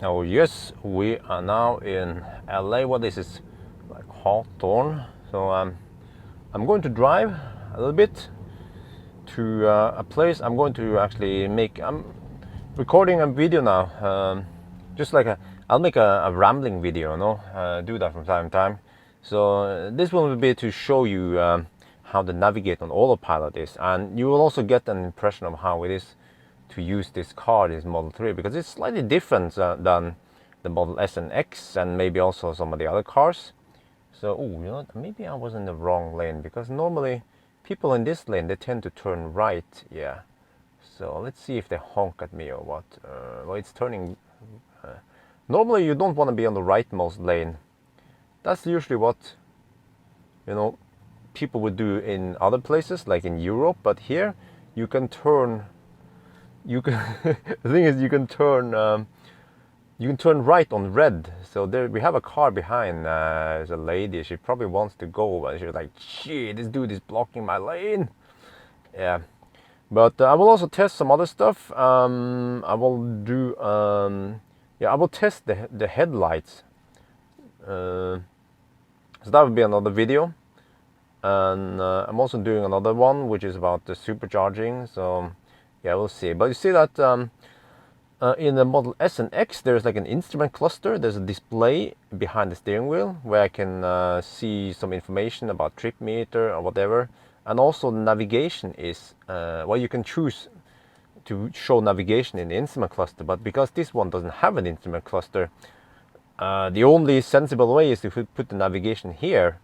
Oh yes, we are now in LA. What is this? Like Hawthorne. So I'm going to drive a little bit to a place. I'm going to actually make. I'm recording a video now. Just like I'll make a rambling video. No, do that from time to time. So this one will be to show you how to navigate on autopilot is, and you will also get an impression of how it is to use this car, this Model 3, because it's slightly different than the Model S and X, and maybe also some of the other cars. So, oh, you know, maybe I was in the wrong lane, because normally people in this lane, they tend to turn right. Yeah. So let's see if they honk at me or what. Well, it's turning. Normally you don't want to be on the rightmost lane. That's usually what, you know, people would do in other places, like in Europe. But here, you can turn. You can. The thing is, you can turn right on red. So there we have a car behind. There's a lady. She probably wants to go, but she's like, "Shit, this dude is blocking my lane." Yeah, but I will also test some other stuff. I will do. Yeah, I will test the headlights. So that would be another video, and I'm also doing another one which is about the supercharging. So yeah, we'll see. But you see that in the Model S and X, there's like an instrument cluster. There's a display behind the steering wheel where I can see some information about trip meter or whatever. And also navigation is, well, you can choose to show navigation in the instrument cluster. But because this one doesn't have an instrument cluster, the only sensible way is to put the navigation here.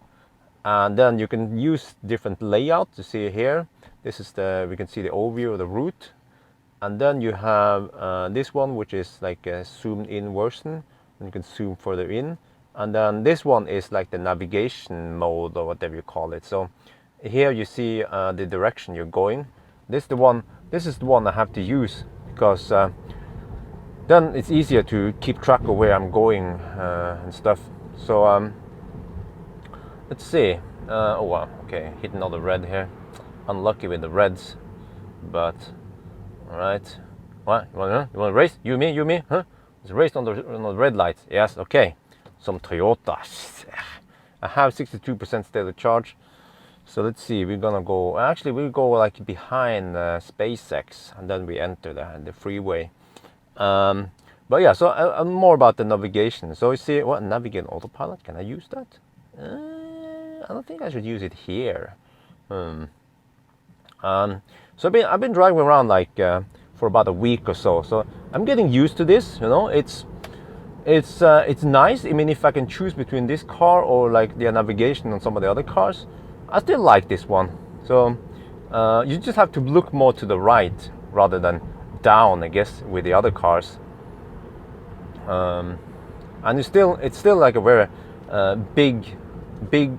And then you can use different layouts to see here. This is we can see the overview of the route. And then you have this one, which is like a zoomed in version, and you can zoom further in. And then this one is like the navigation mode or whatever you call it. So here you see the direction you're going. This is the one I have to use, because then it's easier to keep track of where I'm going and stuff. So let's see. Oh wow, okay, hit another red here. Unlucky with the reds, but. All right. What? You want to race? You, me? Huh? Let's race on the red lights. Yes. Okay. Some Toyotas. I have 62% state of charge. So let's see. We're gonna go. Actually, we'll go like behind SpaceX, and then we enter the freeway. But yeah. So more about the navigation. So you see, what, navigate autopilot? Can I use that? I don't think I should use it here. So I've been driving around like for about a week or so. So I'm getting used to this. You know, it's nice. I mean, if I can choose between this car or like the navigation on some of the other cars, I still like this one. So you just have to look more to the right rather than down, I guess, with the other cars. And it's still like a very big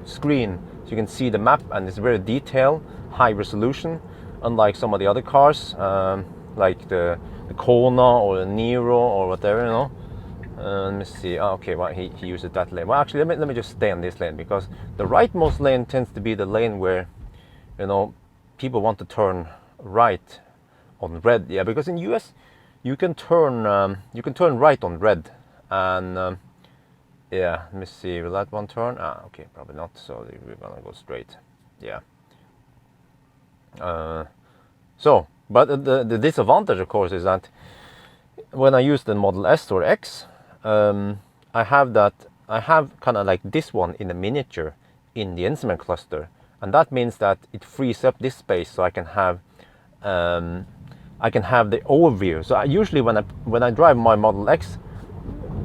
screen, so you can see the map, and it's very detailed, high resolution. Unlike some of the other cars, like the Kona or the Nero or whatever, you know. Let me see. Oh, okay, well, he uses that lane. Well, actually, let me just stay on this lane, because the rightmost lane tends to be the lane where, you know, people want to turn right on red. Yeah, because in US, you can turn right on red, and yeah. Let me see. Will that one turn? Okay, probably not. So we're gonna go straight. Yeah. But the disadvantage, of course, is that when I use the Model S or X, I have kind of like this one in a miniature in the instrument cluster, and that means that it frees up this space, so I can have the overview. So usually when I drive my Model X,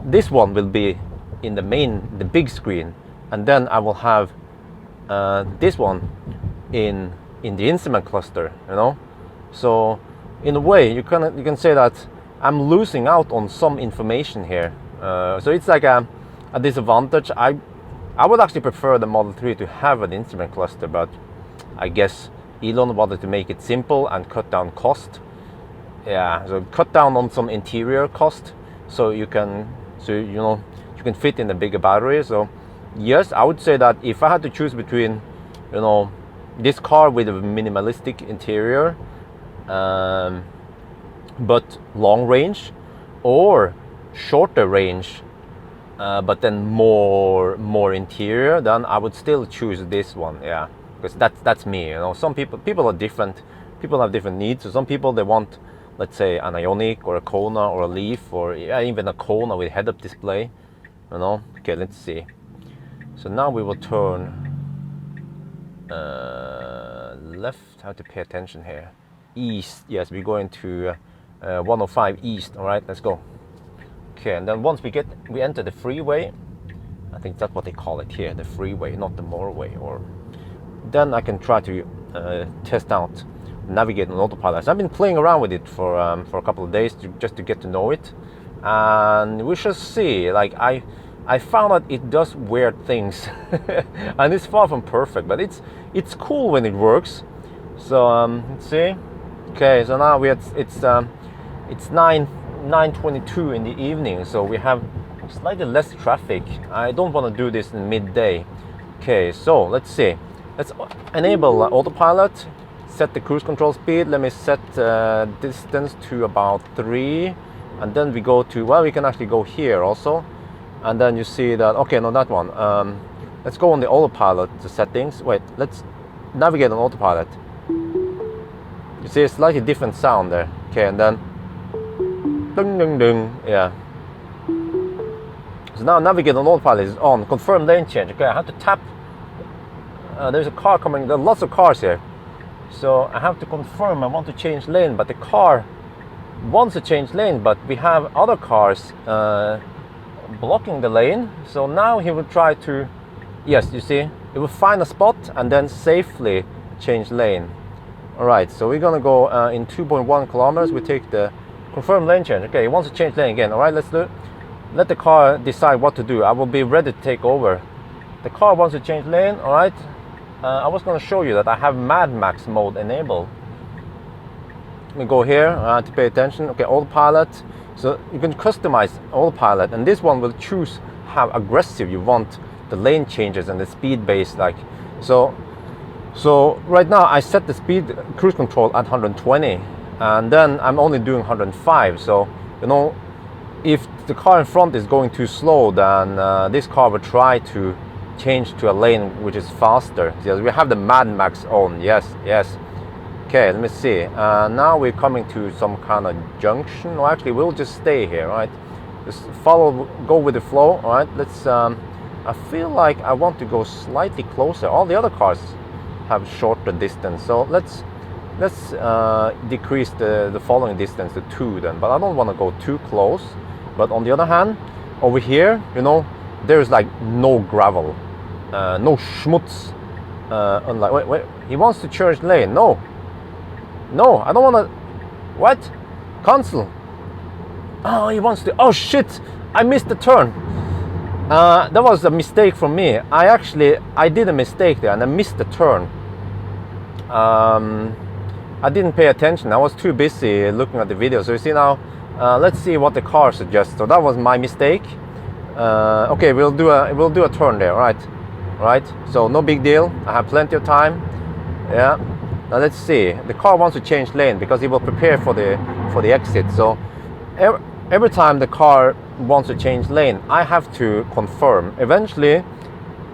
this one will be in the big screen, and then I will have this one in the instrument cluster, you know. So in a way, you can say that I'm losing out on some information here. So it's like a disadvantage. I would actually prefer the Model 3 to have an instrument cluster, but I guess Elon wanted to make it simple and cut down cost. Yeah, so cut down on some interior cost, so you can fit in a bigger battery. So yes, I would say that if I had to choose between, you know, this car with a minimalistic interior, but long range, or shorter range, but then more interior, then I would still choose this one. Yeah, because that's me. You know, some people are different. People have different needs. So some people, they want, let's say, an Ioniq or a Kona or a Leaf, or even a Kona with head-up display. You know. Okay, let's see. So now we will turn left. I have to pay attention here. East. Yes, we're going to 105 east. All right, let's go. Okay, and then once we enter the freeway, I think that's what they call it here, the freeway, not the motorway. Or then I can try to test out navigate on Autopilot. So I've been playing around with it for a couple of days just to get to know it, and we shall see. Like I found out it does weird things, and it's far from perfect, but it's cool when it works. So let's see. Okay, so now it's 9:22 in the evening, so we have slightly less traffic. I don't want to do this in midday. Okay, so let's see. Let's enable Autopilot. Set the cruise control speed. Let me set distance to about 3, and then we go to, well, we can actually go here also, and then you see that, okay, no, that one. Let's go on the Autopilot settings. Wait, let's navigate on Autopilot. You see a slightly different sound there. Okay, and then ding ding ding. Yeah. So now navigate on Autopilot is on. Confirm lane change. Okay, I have to tap. There's a car coming. There are lots of cars here. So I have to confirm I want to change lane, but the car wants to change lane, but we have other cars blocking the lane. So now he will try to, yes, you see, he will find a spot and then safely change lane. All right, so we're gonna go in 2.1 kilometers. We take the confirm lane change. Okay, he wants to change lane again. All right, let's do it. Let the car decide what to do. I will be ready to take over. The car wants to change lane. All right. I was going to show you that I have Mad Max mode enabled. Let me go here. I have to pay attention. Okay, Autopilot. So you can customize Autopilot, and this one will choose how aggressive you want the lane changes and the speed base. Like so right now I set the speed cruise control at 120, and then I'm only doing 105. So you know, if the car in front is going too slow, then this car will try to change to a lane which is faster. Yes, we have the Mad Max on. Yes. Okay, let me see. Now we're coming to some kind of junction. Or actually, we'll just stay here, right? Just go with the flow. All right, let's. I feel like I want to go slightly closer. All the other cars have shorter distance, so let's decrease the following distance to 2 then. But I don't want to go too close. But on the other hand, over here, you know, there's like no gravel, no schmutz. Unlike, wait, he wants to change lane. No, I don't want to. What? Cancel. Oh, he wants to. Oh shit! I missed the turn. That was a mistake from me. I did a mistake there, and I missed the turn. I didn't pay attention. I was too busy looking at the video. So you see now. Let's see what the car suggests. So that was my mistake. Okay, we'll do a turn there, right? So no big deal. I have plenty of time. Yeah. Now let's see. The car wants to change lane because he will prepare for the exit. So every time the car wants to change lane, I have to confirm. Eventually,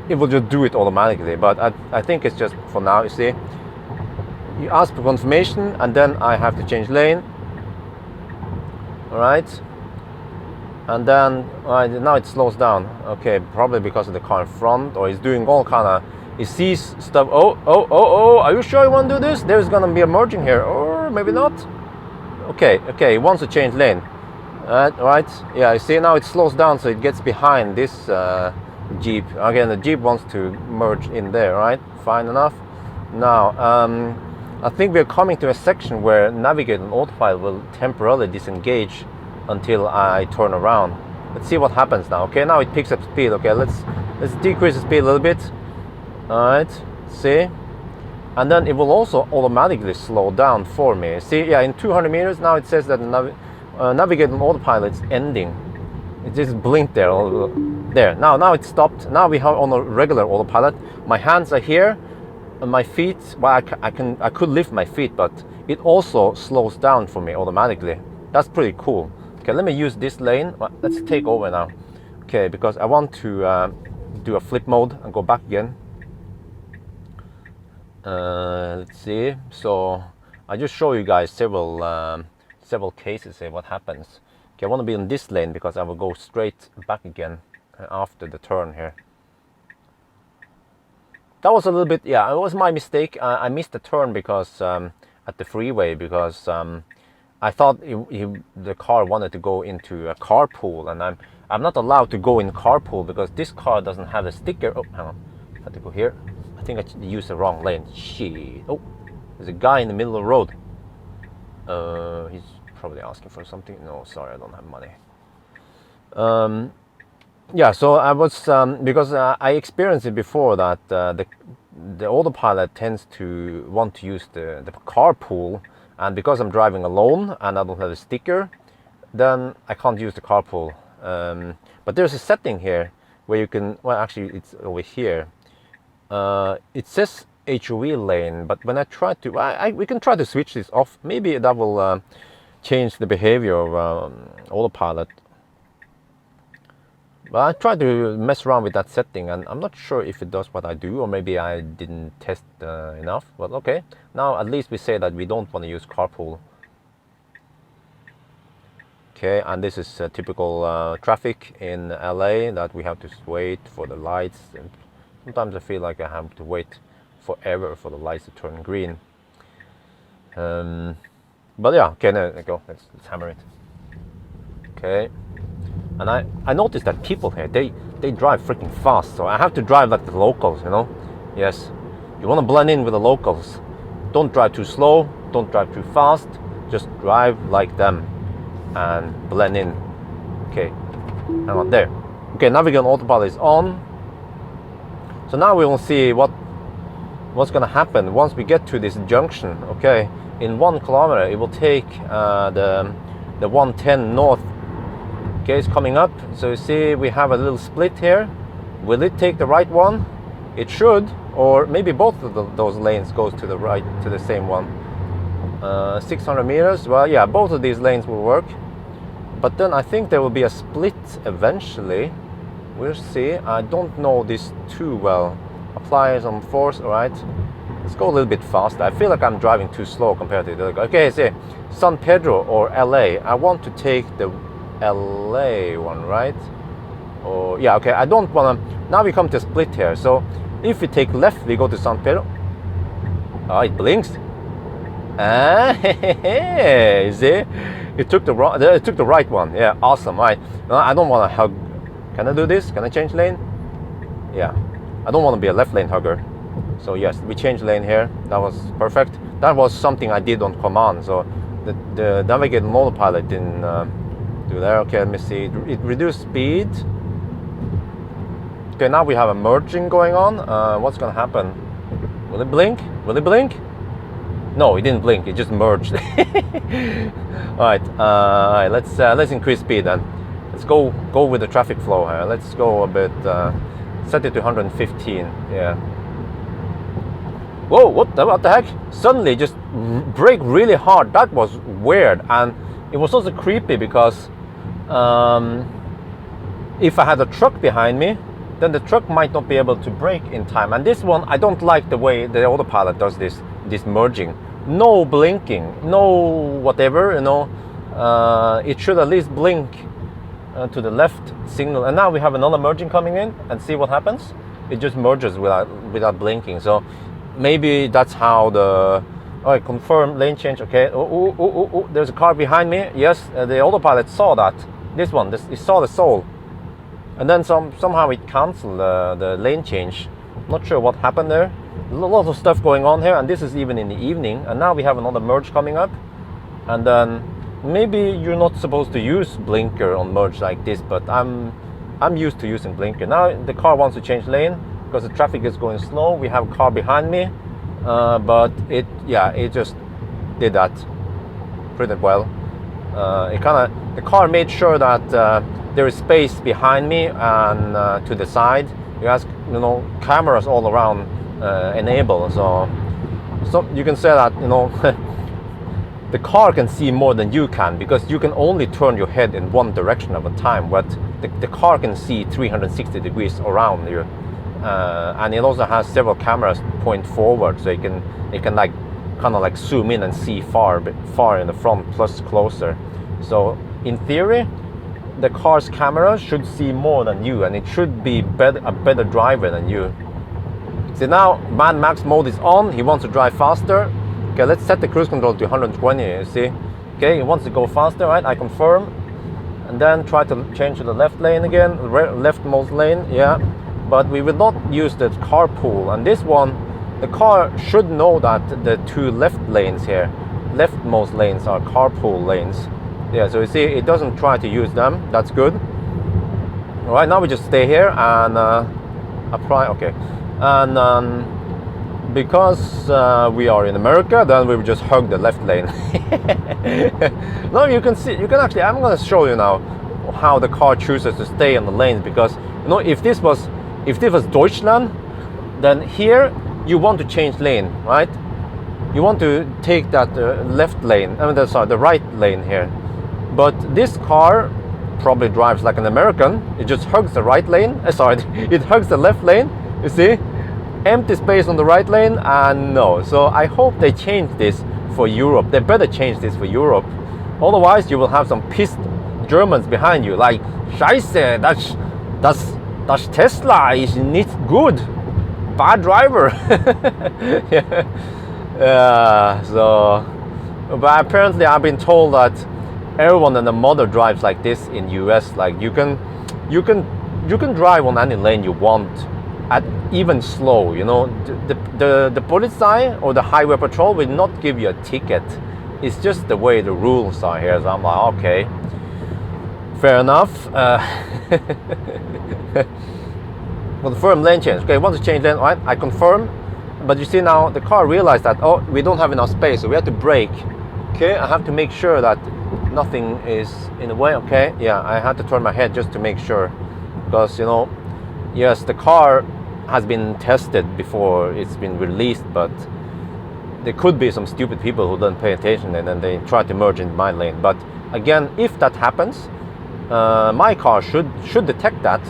it will just do it automatically. But I think it's just for now. You see, you ask for confirmation, and then I have to change lane. All right. And then now it slows down. Okay, probably because of the car in front, or he's doing all kind of. He sees stuff. Oh! Are you sure you want to do this? There's gonna be a merging here, or maybe not. Okay. He wants to change lane. Right? Yeah. You see now it slows down, so it gets behind this Jeep. Again, the Jeep wants to merge in there. Right? Fine enough. Now, I think we're coming to a section where Navigate and Autopilot will temporarily disengage until I turn around. Let's see what happens now. Okay, now it picks up speed. Okay, let's decrease the speed a little bit. All right, see, and then it will also automatically slow down for me. See, yeah, in 200 meters now it says that Navigate and Autopilot is ending. It just blinked there. There. Now it's stopped. Now we have on a regular Autopilot. My hands are here, and my feet. Well, I could lift my feet, but it also slows down for me automatically. That's pretty cool. Okay, let me use this lane. Well, let's take over now. Okay, because I want to do a flip mode and go back again. Let's see. So I just show you guys several cases here. What happens? Okay, I want to be in this lane because I will go straight back again after the turn here. That was a little bit, yeah, it was my mistake. I missed the turn because at the freeway, because I thought the car wanted to go into a carpool, and I'm not allowed to go in carpool because this car doesn't have a sticker. Oh, hang on, I have to go here. I think I used the wrong lane. Shit. Oh, there's a guy in the middle of the road. He's probably asking for something. No, sorry, I don't have money. Yeah, so I was because I experienced it before that the Autopilot tends to want to use the carpool, and because I'm driving alone and I don't have a sticker, then I can't use the carpool. But there's a setting here where you can, well, actually it's over here. It says HOV lane, but when I try to, we can try to switch this off. Maybe that will change the behavior of Autopilot. But I tried to mess around with that setting, and I'm not sure if it does what I do, or maybe I didn't test enough. But okay, now at least we say that we don't want to use carpool. Okay, and this is typical traffic in LA, that we have to wait for the lights, and sometimes I feel like I have to wait forever for the lights to turn green. But yeah, okay, there we go. Let's hammer it. Okay. And I noticed that people here, they drive freaking fast, so I have to drive like the locals, you know. Yes, you want to blend in with the locals. Don't drive too slow, don't drive too fast, just drive like them and blend in. Okay, hang on, there. Okay, navigation autopilot is on. So now we will see what's gonna happen once we get to this junction. Okay, in 1 kilometer it will take the 110 north. Okay, it's coming up. So you see we have a little split here. Will it take the right one? It should, or maybe both of those lanes goes to the right, to the same one. 600 meters. Well, yeah, both of these lanes will work. But then I think there will be a split eventually. We'll see. I don't know this too well. Applies on force. All right. Let's go a little bit faster. I feel like I'm driving too slow compared to the other guy. Okay, see, San Pedro or LA. I want to take the LA one, right? Or yeah, okay, I don't want to. Now we come to split here, so if we take left we go to San Pedro. Oh, it blinks. You see, it took the right one. Yeah, awesome. Right, I don't want to hug. Can I do this? Can I change lane? Yeah, I don't want to be a left lane hugger, so yes, we changed lane here. That was perfect. That was something I did on command, so the navigating autopilot didn't do there. Okay, let me see. It reduced speed. Okay, now we have a merging going on. What's gonna happen? Will it blink? Will it blink? No, it didn't blink. It just merged. All right. Let's increase speed then. Let's go with the traffic flow here. Let's go a bit. Set it to 115. Yeah. Whoa! What the heck? Suddenly, just brake really hard. That was weird, and it was also creepy because if I had a truck behind me, then the truck might not be able to brake in time. And this one, I don't like the way the Autopilot does this merging. No blinking, no whatever, you know. It should at least blink to the left signal. And now we have another merging coming in, and see what happens. It just merges without blinking. So maybe that's how the. All right, confirm lane change. Okay. Oh, there's a car behind me. Yes, the Autopilot saw that. This one, it saw the soul, and then somehow it canceled the lane change. Not sure what happened there. A lot of stuff going on here, and this is even in the evening. And now we have another merge coming up, and then maybe you're not supposed to use blinker on merge like this, but I'm used to using blinker. Now the car wants to change lane because the traffic is going slow. We have a car behind me. But it just did that pretty well. The car made sure that there is space behind me and to the side. You have, you know, cameras all around enabled, so you can say that, you know, the car can see more than you can, because you can only turn your head in one direction at a time, but the car can see 360 degrees around you. And it also has several cameras point forward, so it can like kind of like zoom in and see far in the front plus closer. So in theory, the car's camera should see more than you, and it should be a better driver than you. So now Mad Max mode is on. He wants to drive faster. Okay, let's set the cruise control to 120. You see, okay, he wants to go faster, right? I confirm, and then try to change to the left lane again, leftmost lane. Yeah, but we will not use the carpool. And this one, the car should know that the two left lanes here, leftmost lanes, are carpool lanes. Yeah, so you see, it doesn't try to use them. That's good. All right, now we just stay here and apply. Okay, and because we are in America, then we will just hug the left lane. No, you can see. You can actually. I'm going to show you now how the car chooses to stay on the lanes, because you know, if this was Deutschland, then here you want to change lane, right? You want to take that left lane. I mean, sorry, the right lane here. But this car probably drives like an American. It just hugs the right lane. It hugs the left lane. You see, empty space on the right lane, and no. So I hope they change this for Europe. They better change this for Europe. Otherwise, you will have some pissed Germans behind you, like, Scheiße, das Tesla is not good. Bad driver. Yeah. So, but apparently I've been told that everyone and the mother drives like this in US. Like you can drive on any lane you want, at even slow. You know, the Polizei or the highway patrol will not give you a ticket. It's just the way the rules are here. So I'm like, okay, fair enough. Confirm lane change. Okay, want to change lane, right? I confirm. But you see now the car realized that, oh, we don't have enough space, so we have to brake. Okay, I have to make sure that nothing is in the way. Okay, yeah, I had to turn my head just to make sure, because you know, yes, the car has been tested before it's been released, but there could be some stupid people who don't pay attention and then they try to merge in my lane. But again, if that happens, my car should detect that.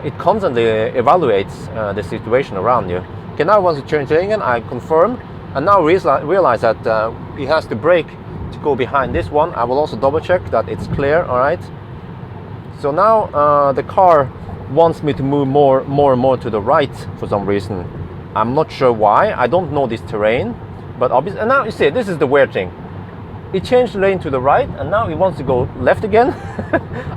It constantly evaluates the situation around you. Okay, now I want to change lane again. I confirm, and now realize that he has to brake to go behind this one. I will also double check that it's clear. All right. So now the car wants me to move more and more to the right for some reason. I'm not sure why. I don't know this terrain, but obviously. And now you see, this is the weird thing. It changed the lane to the right, and now he wants to go left again.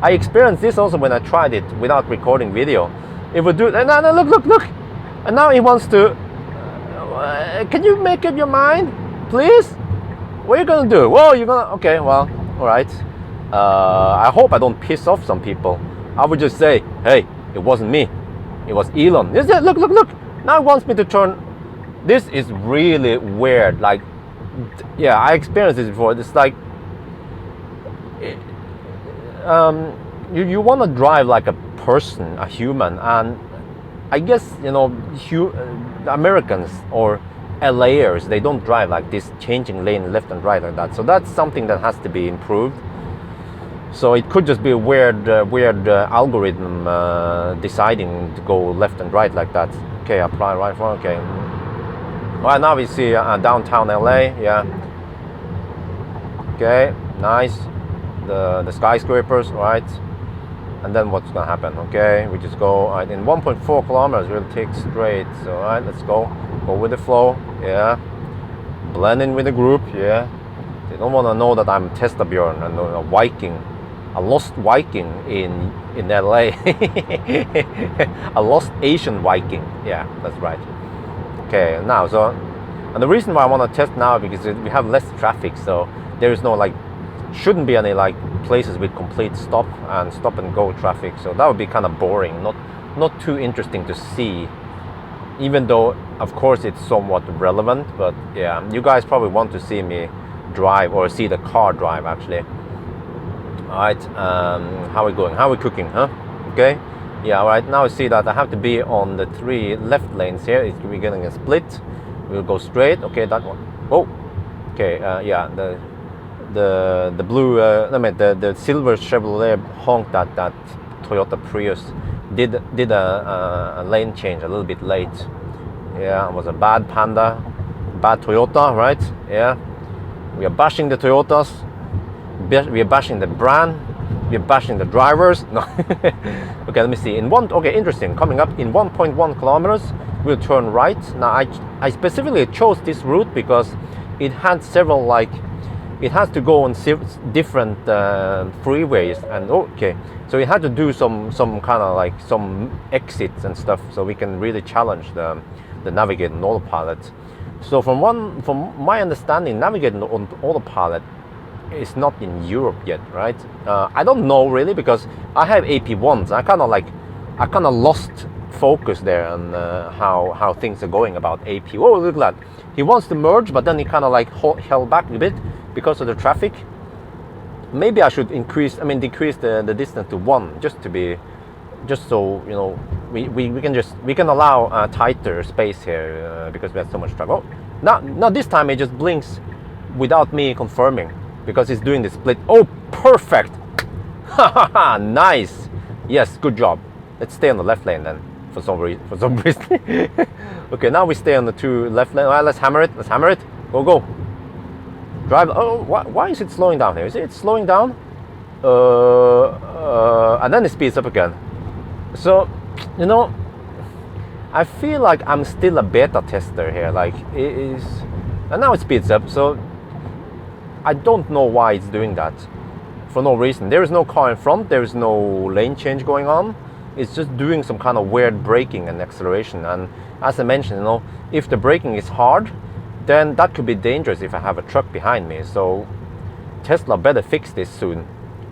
I experienced this also when I tried it without recording video. It would do it, and now look, and now he wants to. Can you make up your mind, please? What are you gonna do? Well, you're gonna. Okay, well, all right. I hope I don't piss off some people. I would just say, hey, it wasn't me. It was Elon. Look. Now he wants me to turn. This is really weird. Like, yeah, I experienced this before. It's like, you want to drive like a person, a human, and I guess, you know, Americans or LAers, they don't drive like this, changing lane left and right like that. So that's something that has to be improved. So it could just be a weird algorithm deciding to go left and right like that. Okay, apply right for. Okay. Well, now we see downtown LA. Yeah. Okay, nice. The skyscrapers, right? And then what's gonna happen? Okay, we just go right, in 1.4 kilometers. We'll take straight. So, all right, let's go with the flow. Yeah. Blend in with the group. Yeah. They don't want to know that I'm Tesla Bjorn and a Viking. A lost Viking in LA. A lost Asian Viking. Yeah, that's right. Okay, now and the reason why I want to test now is because we have less traffic, so there is no shouldn't be any places with complete stop and go traffic. So that would be kind of boring, not too interesting to see. Even though of course it's somewhat relevant, but yeah, you guys probably want to see me drive or see the car drive actually. Alright, how are we going? How are we cooking, huh? Okay, yeah, alright, now I see that I have to be on the 3 left lanes here. We're getting a split. We'll go straight. Okay, that one. Oh, Okay, yeah, the blue, I mean the silver Chevrolet honk that Toyota Prius did a lane change a little bit late. Yeah, it was a bad Panda, bad Toyota, right? Yeah, we are bashing the Toyotas, we are bashing the brand, we are bashing the drivers. No. Okay, let me see. Okay, interesting. Coming up in 1.1 kilometers, we'll turn right. Now I specifically chose this route because it had several, like, it has to go on different freeways, and okay, so we had to do some kind of like some exits and stuff, so we can really challenge the navigate on autopilot. So from my understanding, navigating on autopilot is not in Europe yet, right? I don't know really, because I have AP1s. I kind of lost focus there on how things are going about AP. Oh, look at that. He wants to merge, but then he kind of like held back a bit because of the traffic. Maybe I should decrease the distance to 1, just so, you know, we can allow tighter space here because we have so much traffic. Oh, now this time it just blinks without me confirming, because it's doing the split. Oh, perfect. Nice. Yes, good job. Let's stay on the left lane then, for some reason. Okay, now we stay on the 2 left lane. All right, let's hammer it. Go. Drive. Oh, why is it slowing down here? Is it slowing down? And then it speeds up again. So, you know, I feel like I'm still a beta tester here. Like, it is, and now it speeds up. So I don't know why it's doing that, for no reason. There is no car in front. There is no lane change going on. It's just doing some kind of weird braking and acceleration. And as I mentioned, you know, if the braking is hard, then that could be dangerous if I have a truck behind me. So Tesla better fix this soon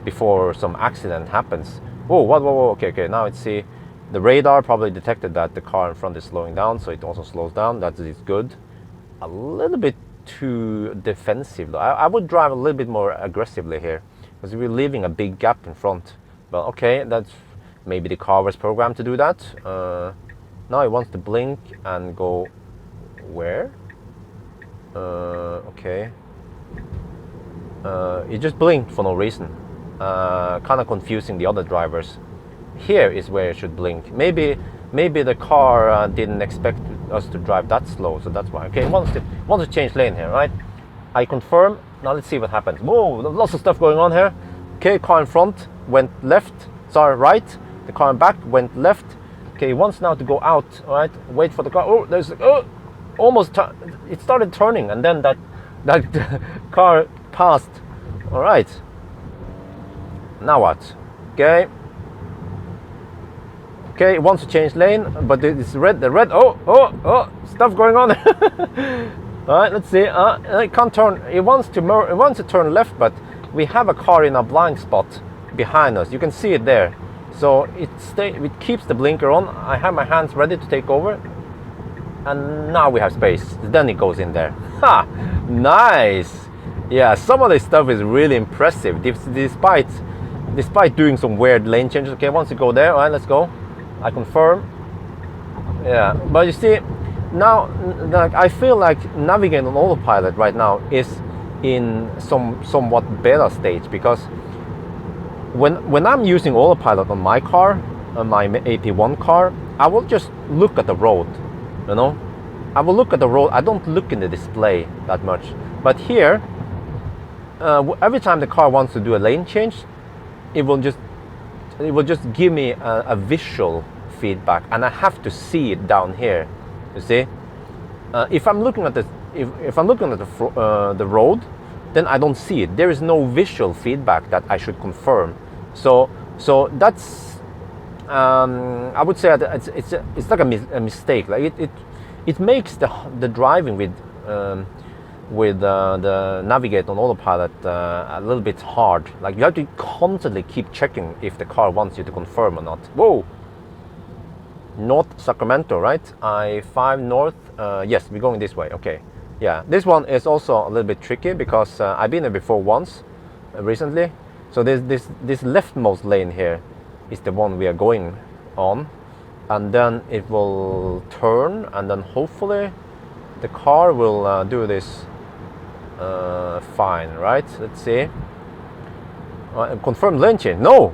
before some accident happens. Oh, whoa. Okay. Now it's see, the radar probably detected that the car in front is slowing down, so it also slows down. That is good. A little bit too defensive though. I would drive a little bit more aggressively here, because we're leaving a big gap in front. But okay, that's maybe the car was programmed to do that. Now it wants to blink and go where? Okay. It just blinked for no reason. Kind of confusing the other drivers. Here is where it should blink. Maybe the car didn't expect us to drive that slow, so that's why. Okay, wants to change lane here, right? I confirm. Now let's see what happens. Whoa, lots of stuff going on here. Okay, car in front went left. Sorry, right. The car in back went left. Okay, he wants now to go out. All right, wait for the car. Oh, there's almost. It started turning, and then that car passed. All right. Now what? Okay. Okay, it wants to change lane, but it's red. The red. Oh, stuff going on. All right, let's see. It can't turn. It wants to turn left, but we have a car in a blind spot behind us. You can see it there. So it keeps the blinker on. I have my hands ready to take over, and now we have space. Then it goes in there. Ha! Nice. Yeah, some of this stuff is really impressive, despite doing some weird lane changes. Okay, once you go there, all right, let's go. I confirm. Yeah, but you see, now, like, I feel like navigating on autopilot right now is in somewhat better stage, because when I'm using autopilot on my car, on my AP1 car, I will just look at the road, you know. I will look at the road. I don't look in the display that much. But here, every time the car wants to do a lane change, it will just give me a visual feedback, and I have to see it down here. You see, if I'm looking at the road, then I don't see it. There is no visual feedback that I should confirm. So that's I would say that it's like a mistake. Like it makes the driving with the navigate on autopilot a little bit hard. Like, you have to constantly keep checking if the car wants you to confirm or not. Whoa! North Sacramento, right? I-5 north. Yes, we're going this way. Okay. Yeah, this one is also a little bit tricky, because I've been there before once recently. So this leftmost lane here is the one we are going on, and then it will turn, and then hopefully the car will do this fine, right? Let's see. Confirm lane change. No,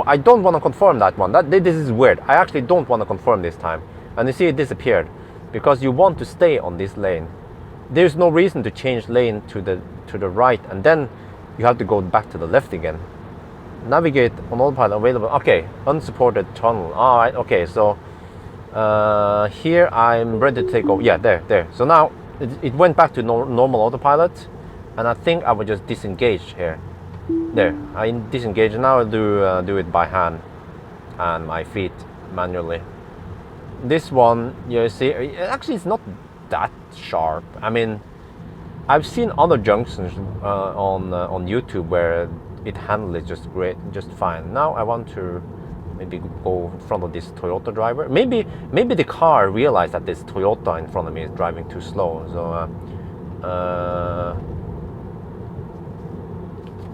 I don't want to confirm that one. This is weird. I actually don't want to confirm this time. And you see it disappeared because you want to stay on this lane. There's no reason to change lane to the right and then you have to go back to the left again. Navigate on autopilot available. Okay, unsupported tunnel. All right. Okay, so here I'm ready to take over. Yeah, there. So now it went back to normal autopilot, and I think I will just disengage here. There, I disengage. Now I'll do it by hand and my feet manually. This one, you see, actually it's not that sharp. I mean, I've seen other junctions on YouTube where it handles it just great, just fine. Now I want to maybe go in front of this Toyota driver. Maybe the car realized that this Toyota in front of me is driving too slow. So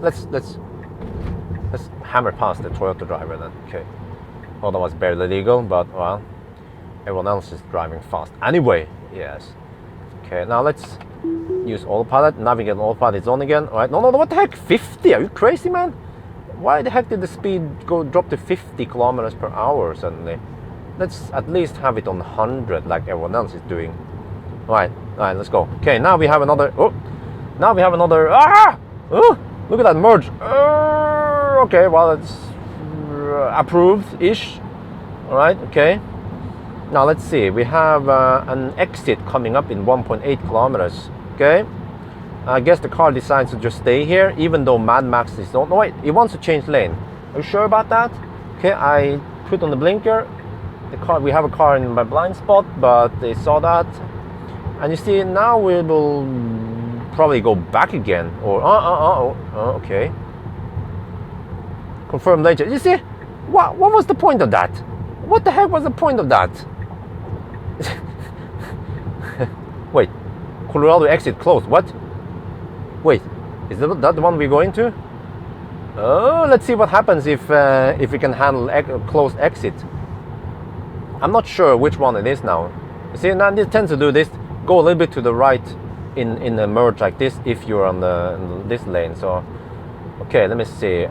let's hammer past the Toyota driver then. Okay, otherwise barely legal, but well, everyone else is driving fast anyway. Yes. Okay, now let's use autopilot. Navigate autopilot is on again. All right. No, what the heck? 50? Are you crazy, man? Why the heck did the speed drop to 50 kilometers per hour suddenly? Let's at least have it on 100 like everyone else is doing. All right, let's go. Okay, now we have another. Oh, look at that merge. Okay, well it's approved-ish. All right. Okay. Now let's see. We have an exit coming up in 1.8 kilometers. Okay. I guess the car decides to just stay here, even though Mad Max is not. No, wait, it wants to change lane. Are you sure about that? Okay, I put on the blinker. The car, we have a car in my blind spot, but they saw that. And you see, now we will probably go back again. Or, okay. Confirm later. You see, what was the point of that? What the heck was the point of that? Wait, Colorado exit closed. What? Wait, is that the one we're going to? Oh, let's see what happens if we can handle closed exit. I'm not sure which one it is now. You see, now it tends to do this. Go a little bit to the right in a merge like this if you're on this lane. So, okay, let me see.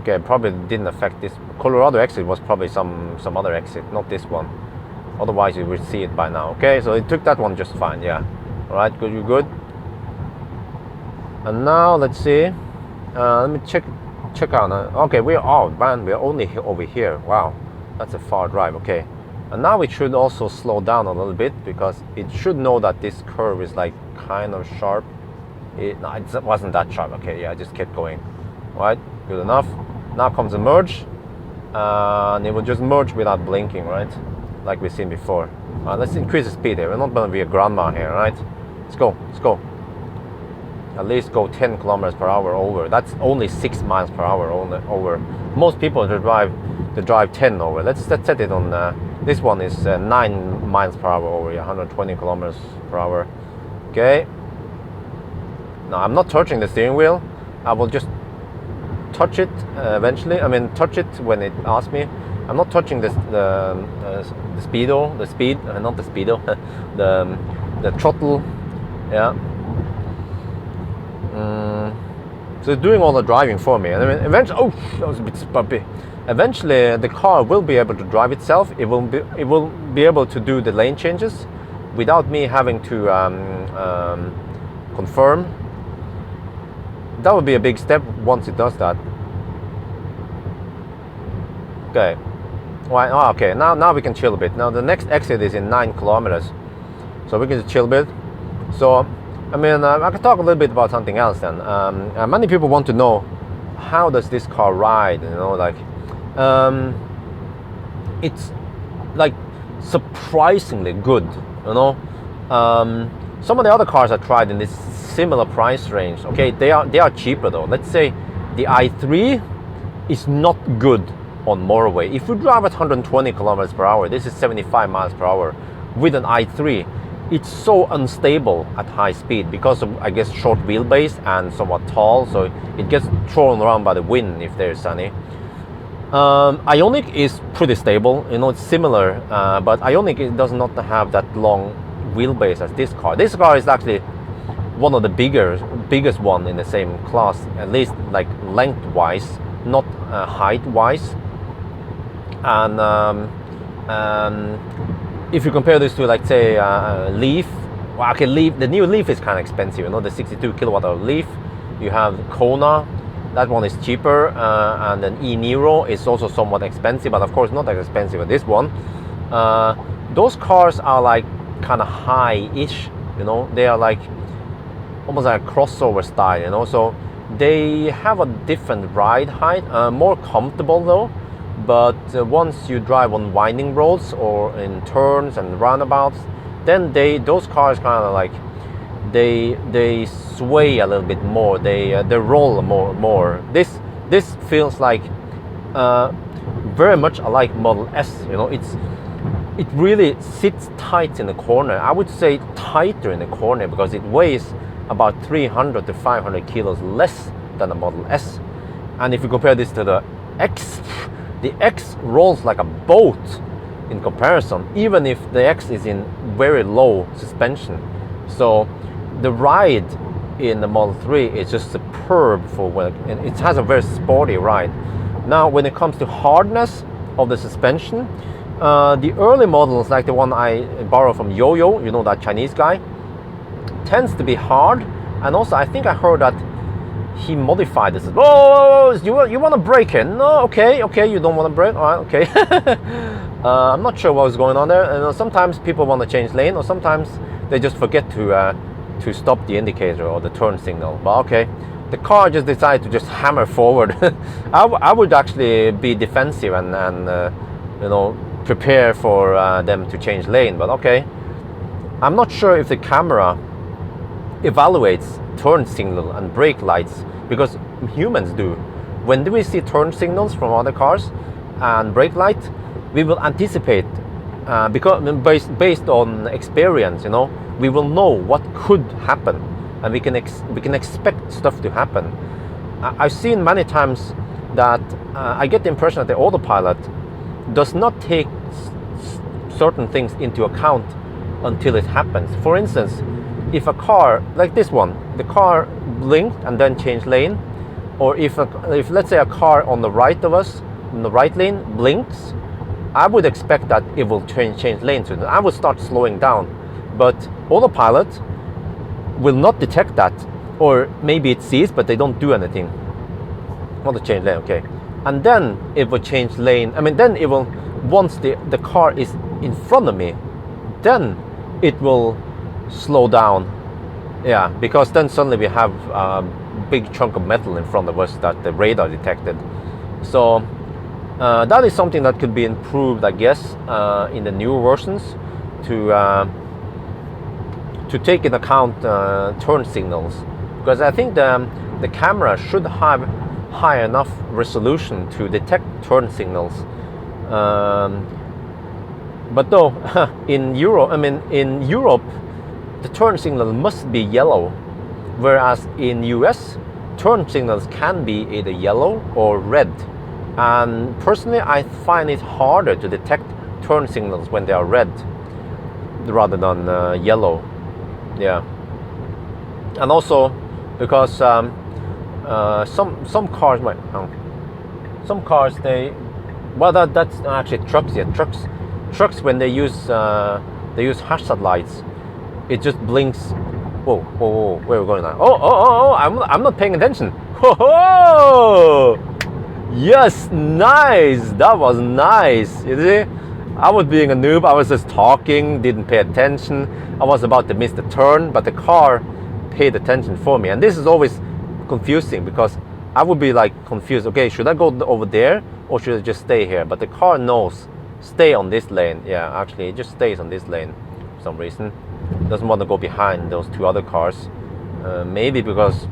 Okay, probably didn't affect this. Colorado exit was probably some other exit, not this one. Otherwise, you would see it by now. Okay, so it took that one just fine. Yeah. All right, good. You good? And now let's see. Let me check out. Okay, we're only over here. Wow, that's a far drive. Okay, and now it should also slow down a little bit because it should know that this curve is like kind of sharp. No, it wasn't that sharp. Okay, yeah, I just kept going. All right, good enough. Now comes a merge, and it will just merge without blinking, right? Like we've seen before. Let's increase the speed here. We're not going to be a grandma here, right? Let's go. At least go 10 kilometers per hour over. That's only 6 miles per hour over. Most people drive 10 over. Let's set it on. This one is 9 miles per hour over. Yeah, 120 kilometers per hour. Okay. Now I'm not touching the steering wheel. I will just touch it eventually. I mean, touch it when it asks me. I'm not touching the speedo, the speed, not the speedo, the throttle, yeah. So it's doing all the driving for me. And I mean, eventually, oh, that was a bit bumpy. Eventually, the car will be able to drive itself. It will be able to do the lane changes without me having to confirm. That would be a big step once it does that. Okay. Right, okay, now we can chill a bit. Now the next exit is in 9 kilometers, so we can just chill a bit. So, I mean, I can talk a little bit about something else then. Many people want to know, how does this car ride? You know, like, it's like surprisingly good. You know, some of the other cars I tried in this similar price range. Okay, they are cheaper though. Let's say the i3 is not good on motorway. If you drive at 120 kilometers per hour, this is 75 miles per hour with an i3, it's so unstable at high speed because of, I guess, short wheelbase and somewhat tall, so it gets thrown around by the wind if there's any. Ioniq is pretty stable, you know, it's similar, but Ioniq does not have that long wheelbase as this car. This car is actually one of the biggest one in the same class, at least like length-wise, not height-wise. And if you compare this to, like, say, Leaf, well, okay, Leaf, the new Leaf is kind of expensive, you know, the 62 kilowatt hour Leaf. You have Kona, that one is cheaper, and then e-Niro is also somewhat expensive, but of course not as expensive as this one. Those cars are like kind of high-ish, you know, they are like almost like a crossover style, you know, so they have a different ride height, more comfortable though, but once you drive on winding roads or in turns and roundabouts, then those cars kind of like they sway a little bit more, they roll more. This feels like very much like Model S, you know, it really sits tight in the corner. I would say tighter in the corner because it weighs about 300 to 500 kilos less than the Model S. And if you compare this to the X rolls like a boat in comparison, even if the X is in very low suspension. So the ride in the Model 3 is just superb for when it has a very sporty ride. Now, when it comes to hardness of the suspension, the early models, like the one I borrowed from Yo-Yo, you know, that Chinese guy, tends to be hard. And also I think I heard that he modified this. Oh, you want to brake in? No, okay, you don't want to brake? All right, okay. I'm not sure what was going on there. And sometimes people want to change lane, or sometimes they just forget to stop the indicator or the turn signal. But okay, the car just decided to just hammer forward. I would actually be defensive and you know, prepare for them to change lane. But okay, I'm not sure if the camera evaluates turn signal and brake lights, because humans do. When we see turn signals from other cars and brake light, we will anticipate, because based on experience, you know, we will know what could happen, and we can expect stuff to happen. I've seen many times that I get the impression that the Autopilot does not take certain things into account until it happens. For instance, if a car like this one, the car blinked and then changed lane, or if let's say a car on the right of us, in the right lane, blinks, I would expect that it will change lane, so I would start slowing down. But Autopilot will not detect that, or maybe it sees but they don't do anything. Want to change lane, okay, and then it will change lane. I mean, then it will, once the car is in front of me, then it will slow down. Yeah, because then suddenly we have a big chunk of metal in front of us that the radar detected. So that is something that could be improved, I guess, in the newer versions, to take into account turn signals, because I think the camera should have high enough resolution to detect turn signals. But though in Europe, the turn signal must be yellow, whereas in US, turn signals can be either yellow or red. And personally, I find it harder to detect turn signals when they are red rather than yellow. Yeah, and also because some cars might, some cars that's actually trucks. Yeah, trucks when they use hazard lights, it just blinks. Whoa, where are we going now? Oh, I'm not paying attention. Whoa, yes, nice. That was nice. You see, I was being a noob. I was just talking, didn't pay attention. I was about to miss the turn, but the car paid attention for me. And this is always confusing, because I would be like confused. Okay, should I go over there or should I just stay here? But the car knows, stay on this lane. Yeah, actually it just stays on this lane for some reason. Doesn't want to go behind those two other cars. Maybe because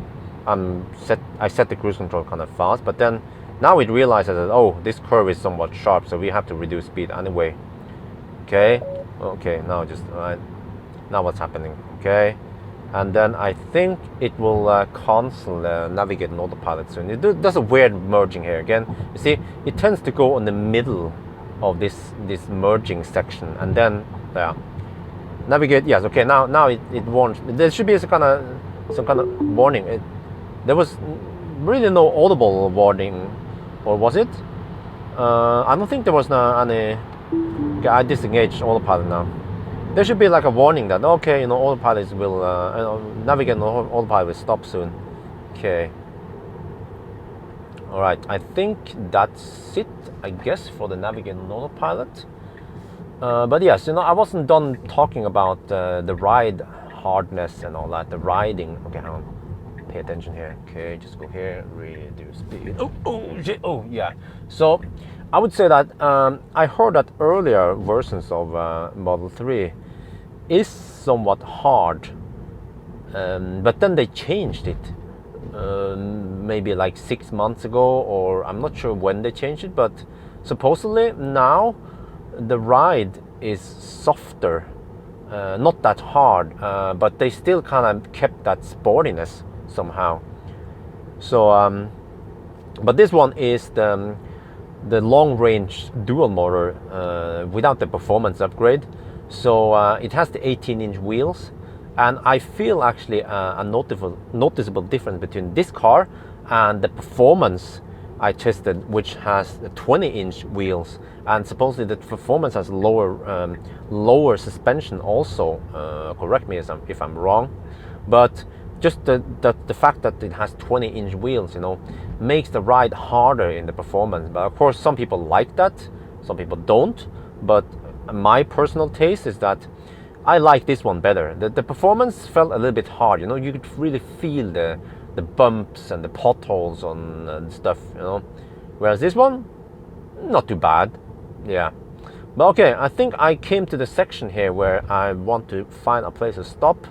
I set the cruise control kind of fast, but then now it realizes that, oh, this curve is somewhat sharp, so we have to reduce speed anyway. Okay, now just now what's happening? Okay, and then I think it will cancel navigate in Autopilot soon. It does a weird merging here again. You see, it tends to go in the middle of this merging section, and then Navigate. Yes. Okay. Now it warns. There should be some kind of warning. There was really no audible warning, or was it? I don't think there was any. Okay, I disengaged autopilot now. There should be like a warning that okay, you know, autopilot will navigate on autopilot will stop soon. Okay. All right. I think that's it. I guess for the navigate on autopilot. But yes, you know, I wasn't done talking about the ride hardness and all that, the riding. Okay, hang on. Pay attention here. Okay, just go here, reduce speed. Oh, yeah. So I would say that I heard that earlier versions of Model 3 is somewhat hard, but then they changed it. Maybe like 6 months ago, or I'm not sure when they changed it, but supposedly now the ride is softer, not that hard, but they still kind of kept that sportiness somehow. So, but this one is the long-range dual motor without the performance upgrade. So it has the 18-inch wheels, and I feel actually a noticeable difference between this car and the performance I tested, which has the 20-inch wheels, and supposedly the performance has lower suspension also. Correct me if I'm wrong, but just the fact that it has 20-inch wheels, you know, makes the ride harder in the performance. But of course, some people like that, some people don't. But my personal taste is that I like this one better. The performance felt a little bit hard, you know. You could really feel the bumps and the potholes on stuff, you know. Whereas this one, not too bad. Yeah. But okay, I think I came to the section here where I want to find a place to stop,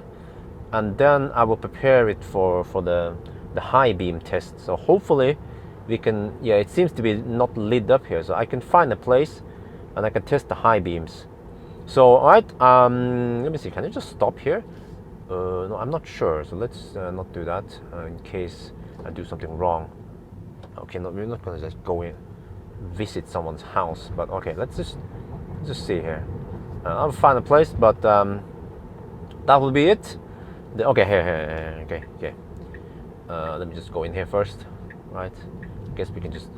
and then I will prepare it for the high beam test. So hopefully we can, yeah, it seems to be not lit up here, so I can find a place and I can test the high beams. So all right, let me see, can I just stop here? No, I'm not sure, so let's not do that in case I do something wrong. Okay, no, we're not gonna just go in, visit someone's house, but okay, let's just see here. I'll find a place, but that will be it. Okay, here, okay. Let me just go in here first, right? I guess we can just,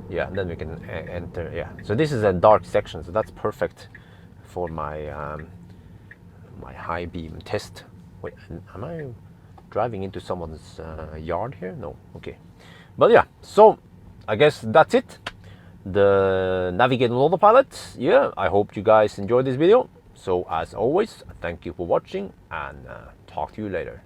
yeah, then we can enter. Yeah, so this is a dark section, so that's perfect for my my high beam test. Wait, am I driving into someone's yard here? No, okay. But yeah, so I guess that's it. The Navigate on Autopilot. Yeah, I hope you guys enjoyed this video. So as always, thank you for watching, and talk to you later.